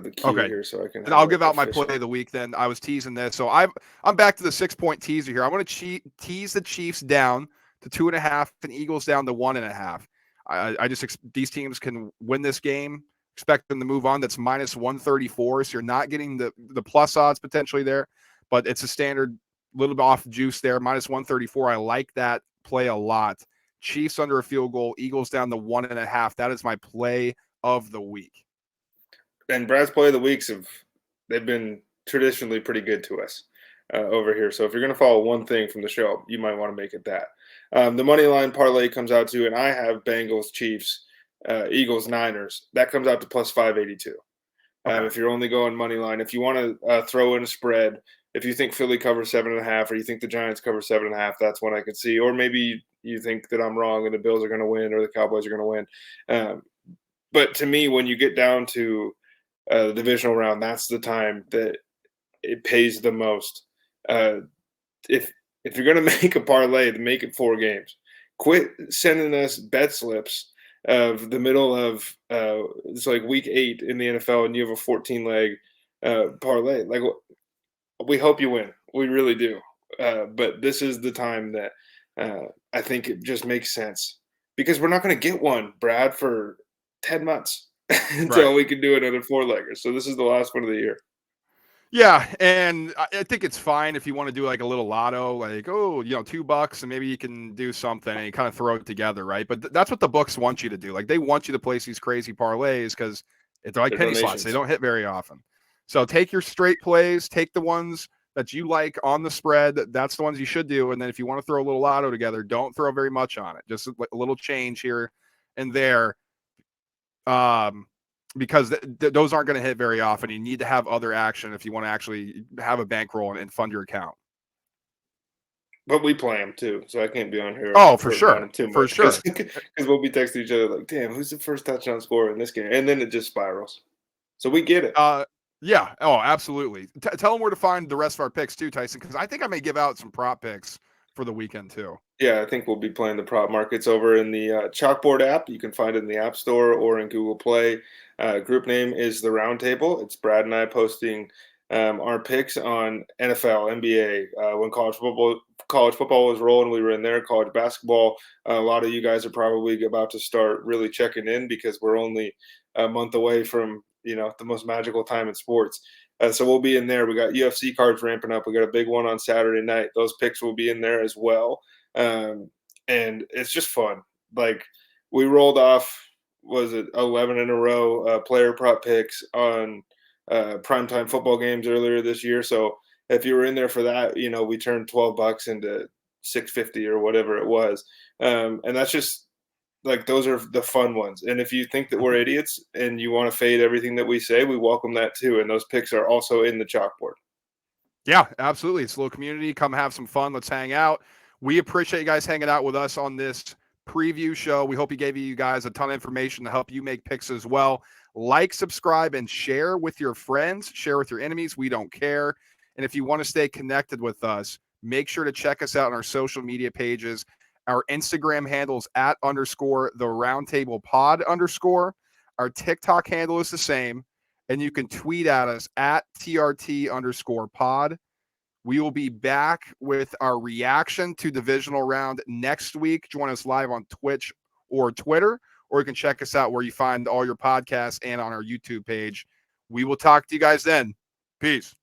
the queue here, so I can. And I'll give out my play of the week. Then I was teasing this, so I'm back to the 6-point teaser here. I want to tease the Chiefs down to 2.5 and Eagles down to 1.5. I just these teams can win this game. Expect them to move on. That's minus 134. So you're not getting the plus odds potentially there, but it's a standard little bit off juice there. Minus 134. I like that play a lot. Chiefs under a field goal. Eagles down to 1.5. That is my play of the week. And Brad's play of the weeks they've been traditionally pretty good to us over here. So if you're going to follow one thing from the show, you might want to make it that. The money line parlay comes out to, and I have Bengals, Chiefs, Eagles, Niners. That comes out to plus 582. Okay. If you're only going money line, if you want to throw in a spread, if you think Philly covers 7.5, or you think the Giants cover 7.5, that's one I could see. Or maybe you think that I'm wrong and the Bills are going to win or the Cowboys are going to win. But to me, when you get down to the divisional round, that's the time that it pays the most. If you're going to make a parlay, to make it 4 games. Quit sending us bet slips of the middle of it's like week 8 in the NFL, and you have a 14-leg parlay. Like, we hope you win, we really do. But this is the time that I think it just makes sense, because we're not going to get one, Brad, for 10 months. Until we can do it on a 4-legger. So this is the last one of the year. Yeah, and I think it's fine if you want to do like a little lotto, like, $2, and maybe you can do something and you kind of throw it together, right? But that's what the books want you to do. Like, they want you to place these crazy parlays because they're like penny slots. They don't hit very often. So take your straight plays, take the ones that you like on the spread. That's the ones you should do. And then if you want to throw a little lotto together, don't throw very much on it. Just a little change here and there. Because those aren't going to hit very often. You need to have other action if you want to actually have a bankroll and fund your account. But we play them too, so I can't be on here. Oh, for sure. For sure. Because we'll be texting each other like, damn, who's the first touchdown scorer in this game? And then it just spirals. So we get it. Yeah. Oh, absolutely. Tell them where to find the rest of our picks too, Tyson, because I think I may give out some prop picks for the weekend too. Yeah, I think we'll be playing the prop markets over in the Chalkboard app. You can find it in the App Store or in Google Play. Group name is the Roundtable. It's Brad and I posting our picks on NFL, NBA. When college football was rolling, we were in there. College basketball. A lot of you guys are probably about to start really checking in because we're only a month away from the most magical time in sports. So we'll be in there. We got UFC cards ramping up. We got a big one on Saturday night. Those picks will be in there as well. And it's just fun. Like we rolled off, was it 11 in a row player prop picks on primetime football games earlier this year. So if you were in there for that, we turned $12 into $6.50 or whatever it was. And that's just like, those are the fun ones. And if you think that we're idiots and you want to fade everything that we say, we welcome that too. And those picks are also in the chalkboard. Yeah, absolutely. It's a little community. Come have some fun. Let's hang out. We appreciate you guys hanging out with us on this preview show. We hope we gave you guys a ton of information to help you make picks as well. Like, subscribe, and share with your friends. Share with your enemies. We don't care. And if you want to stay connected with us, make sure to check us out on our social media pages. Our Instagram handle is @_the roundtable pod_. Our TikTok handle is the same. And you can tweet at us @TRT_pod. We will be back with our reaction to Divisional Round next week. Join us live on Twitch or Twitter, or you can check us out where you find all your podcasts and on our YouTube page. We will talk to you guys then. Peace.